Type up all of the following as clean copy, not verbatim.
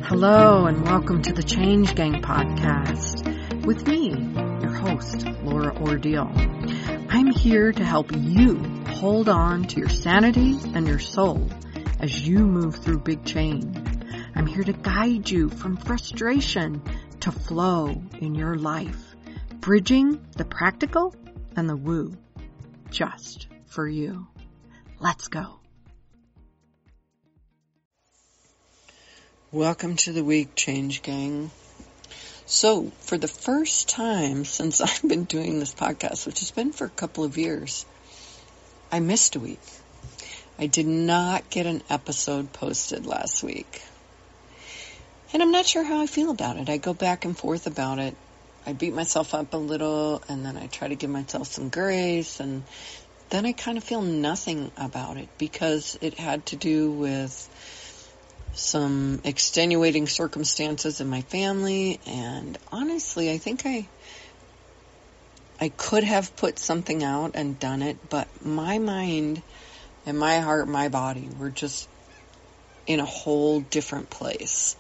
Hello and welcome to the Change Gang podcast with me, your host, Laura Ordile. I'm here to help you hold on to your sanity and your soul as you move through big change. I'm here to guide you from frustration to flow in your life, bridging the practical and the woo, just for you. Let's go. Welcome to the week, Change Gang. So, for the first time since I've been doing this podcast, which has been for a couple of years, I missed a week. I did not get an episode posted last week. And I'm not sure how I feel about it. I go back and forth about it. I beat myself up a little, and then I try to give myself some grace, and then I kind of feel nothing about it because it had to do with some extenuating circumstances in my family, and honestly, I think I could have put something out and done it, but my mind and my heart, my body were just in a whole different place.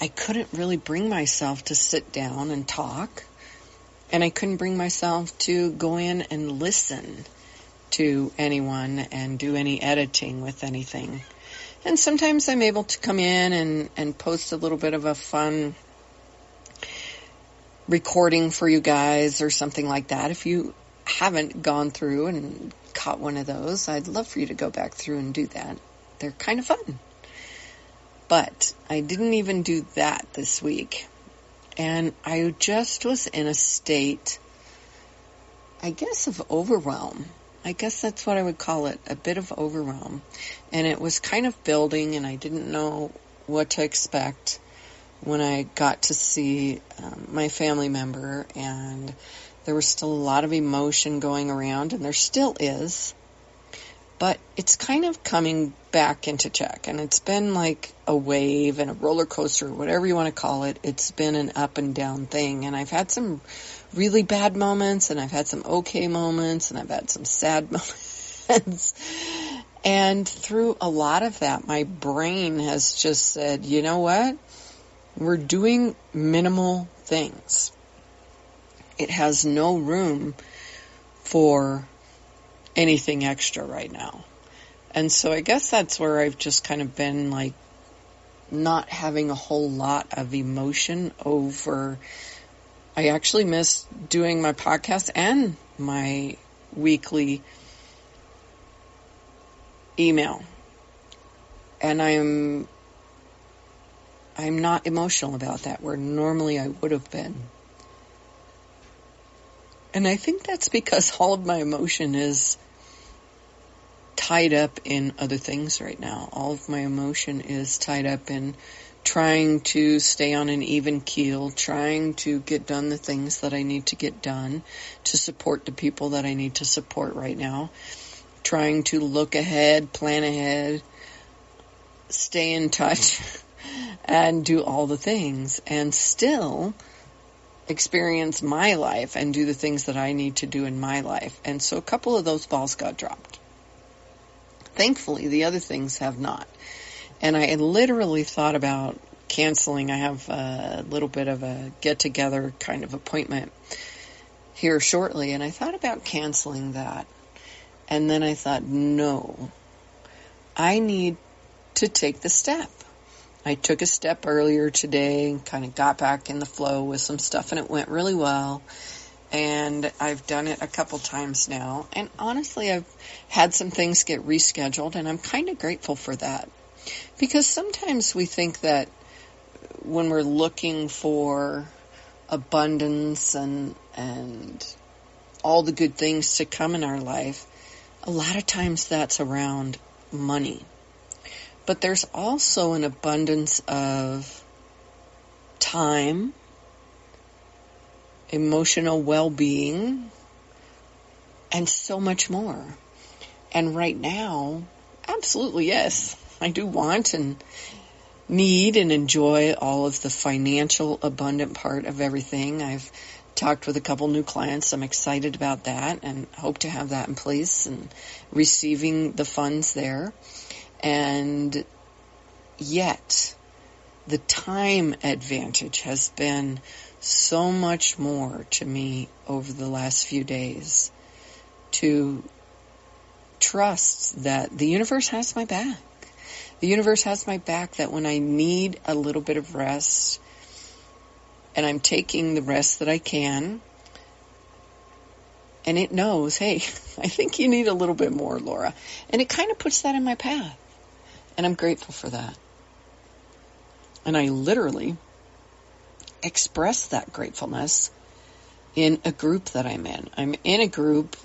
I couldn't really bring myself to sit down and talk, and I couldn't bring myself to go in and listen to anyone and do any editing with anything. And sometimes I'm able to come in and post a little bit of a fun recording for you guys or something like that. If you haven't gone through and caught one of those, I'd love for you to go back through and do that. They're kind of fun. But I didn't even do that this week. And I just was in a state, I guess, of overwhelm. I guess that's what I would call it, a bit of overwhelm. And it was kind of building, and I didn't know what to expect when I got to see my family member, and there was still a lot of emotion going around, and there still is. But it's kind of coming back into check, and it's been like a wave and a roller coaster, whatever you want to call it. It's been an up and down thing, and I've had some really bad moments, and I've had some okay moments, and I've had some sad moments. And through a lot of that, my brain has just said, you know what? We're doing minimal things. It has no room for anything extra right now. And so I guess that's where I've just kind of been like not having a whole lot of emotion over. I actually miss doing my podcast and my weekly email. And I'm not emotional about that, where normally I would have been. And I think that's because all of my emotion is tied up in other things right now. All of my emotion is tied up in trying to stay on an even keel, trying to get done the things that I need to get done, to support the people that I need to support right now, trying to look ahead, plan ahead, stay in touch, and do all the things, and still experience my life and do the things that I need to do in my life. And so a couple of those balls got dropped. Thankfully, the other things have not. And I had literally thought about canceling. I have a little bit of a get-together kind of appointment here shortly, and I thought about canceling that. And then I thought, no, I need to take the step. I took a step earlier today and kind of got back in the flow with some stuff, and it went really well. And I've done it a couple times now. And honestly, I've had some things get rescheduled, and I'm kind of grateful for that. Because sometimes we think that when we're looking for abundance and all the good things to come in our life, a lot of times that's around money. But there's also an abundance of time, emotional well-being, and so much more. And right now, absolutely yes, I do want and need and enjoy all of the financial abundant part of everything. I've talked with a couple new clients. I'm excited about that and hope to have that in place and receiving the funds there. And yet, the time advantage has been so much more to me over the last few days to trust that the universe has my back. The universe has my back, that when I need a little bit of rest, and I'm taking the rest that I can, and it knows, hey, I think you need a little bit more, Laura. And it kind of puts that in my path. And I'm grateful for that. And I literally express that gratefulness in a group that I'm in. I'm in a group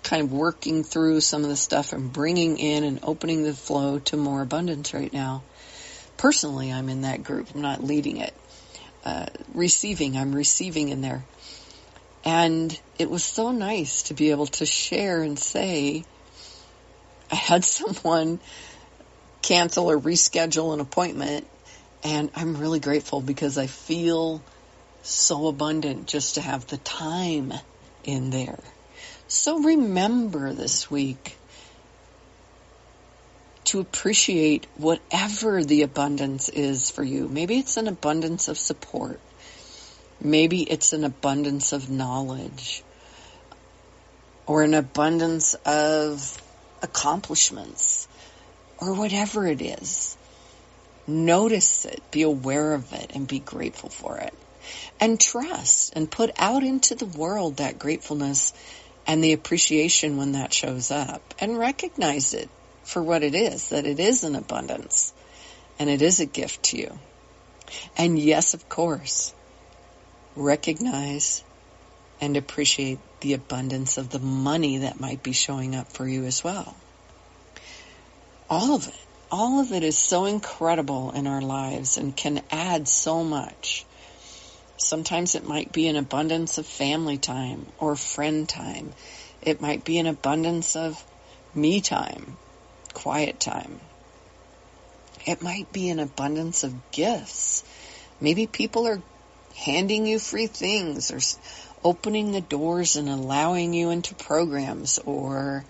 kind of working through some of the stuff and bringing in and opening the flow to more abundance right now. Personally, I'm in that group. I'm not leading it. I'm receiving in there. And it was so nice to be able to share and say, I had someone cancel or reschedule an appointment, and I'm really grateful because I feel so abundant just to have the time in there. So remember this week to appreciate whatever the abundance is for you. Maybe it's an abundance of support. Maybe it's an abundance of knowledge or an abundance of accomplishments or whatever it is. Notice it, be aware of it, and be grateful for it. And trust and put out into the world that gratefulness and the appreciation when that shows up. And recognize it for what it is, that it is an abundance and it is a gift to you. And yes, of course, recognize and appreciate the abundance of the money that might be showing up for you as well. All of it is so incredible in our lives and can add so much. Sometimes it might be an abundance of family time or friend time. It might be an abundance of me time, quiet time. It might be an abundance of gifts. Maybe people are handing you free things or opening the doors and allowing you into programs or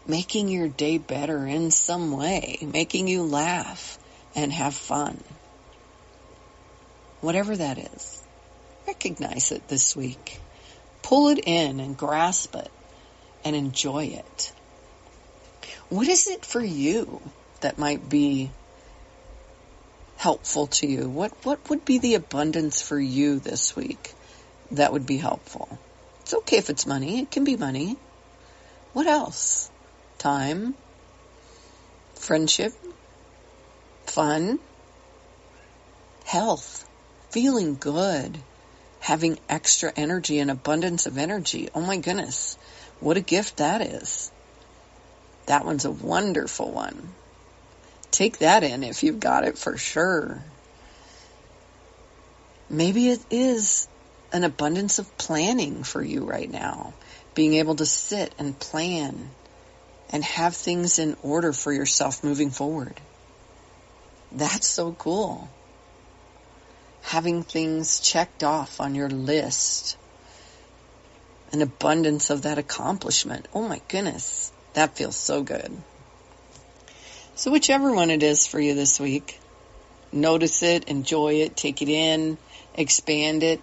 making your day better in some way, making you laugh and have fun. Whatever that is, recognize it this week. Pull it in and grasp it and enjoy it. What is it for you that might be helpful to you? What would be the abundance for you this week that would be helpful? It's okay if it's money. It can be money. What else? Time, friendship, fun, health, feeling good, having extra energy and abundance of energy. Oh my goodness, what a gift that is. That one's a wonderful one. Take that in if you've got it for sure. Maybe it is an abundance of planning for you right now. Being able to sit and plan and have things in order for yourself moving forward. That's so cool. Having things checked off on your list. An abundance of that accomplishment. Oh my goodness, that feels so good. So whichever one it is for you this week, notice it, enjoy it, take it in, expand it,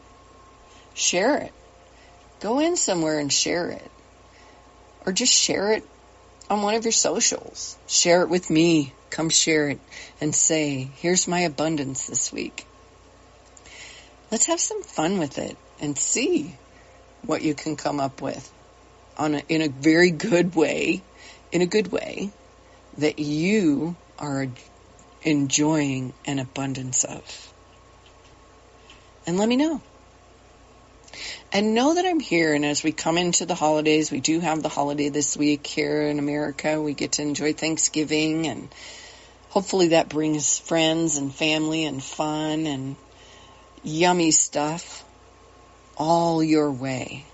share it. Go in somewhere and share it. Or just share it on one of your socials. Share it with me. Come share it and say, here's my abundance this week. Let's have some fun with it and see what you can come up with in a very good way, that you are enjoying an abundance of. And let me know. And know that I'm here, and as we come into the holidays, we do have the holiday this week here in America. We get to enjoy Thanksgiving, and hopefully that brings friends and family and fun and yummy stuff all your way.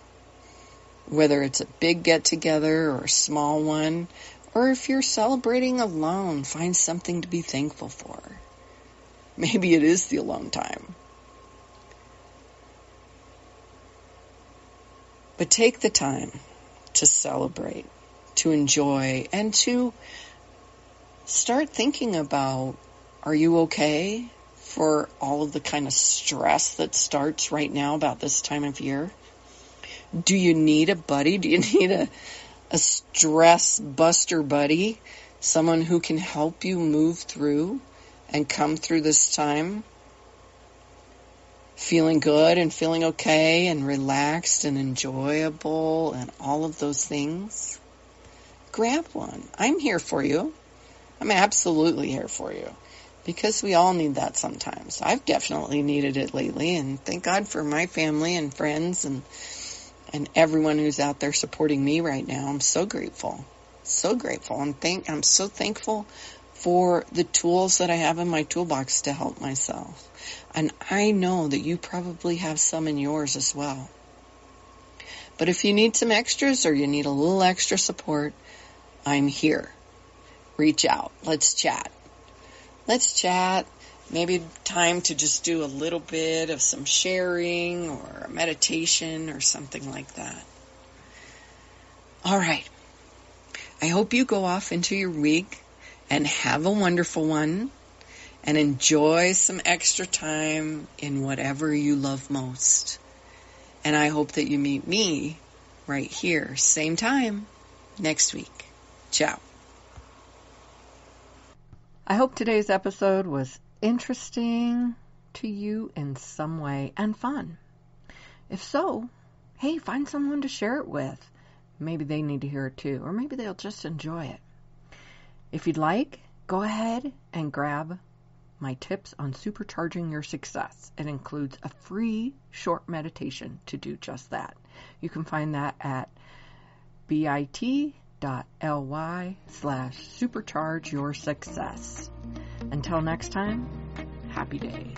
Whether it's a big get-together or a small one, or if you're celebrating alone, find something to be thankful for. Maybe it is the alone time. But take the time to celebrate, to enjoy, and to start thinking about, are you okay for all of the kind of stress that starts right now about this time of year? Do you need a buddy? Do you need a stress buster buddy? Someone who can help you move through and come through this time feeling good and feeling okay and relaxed and enjoyable and all of those things? Grab one. I'm here for you. I'm absolutely here for you, because we all need that sometimes. I've definitely needed it lately, and thank God for my family and friends and everyone who's out there supporting me right now. I'm so grateful. So grateful. I'm so thankful for the tools that I have in my toolbox to help myself. And I know that you probably have some in yours as well. But if you need some extras or you need a little extra support, I'm here. Reach out. Let's chat. Maybe time to just do a little bit of some sharing or a meditation or something like that. All right. I hope you go off into your week and have a wonderful one and enjoy some extra time in whatever you love most. And I hope that you meet me right here, same time, next week. Ciao. I hope today's episode was interesting to you in some way and fun. If so, hey, find someone to share it with. Maybe they need to hear it too, or maybe they'll just enjoy it. If you'd like, go ahead and grab my tips on supercharging your success. It includes a free short meditation to do just that. You can find that at bit.ly/supercharge your success. Until next time, happy day.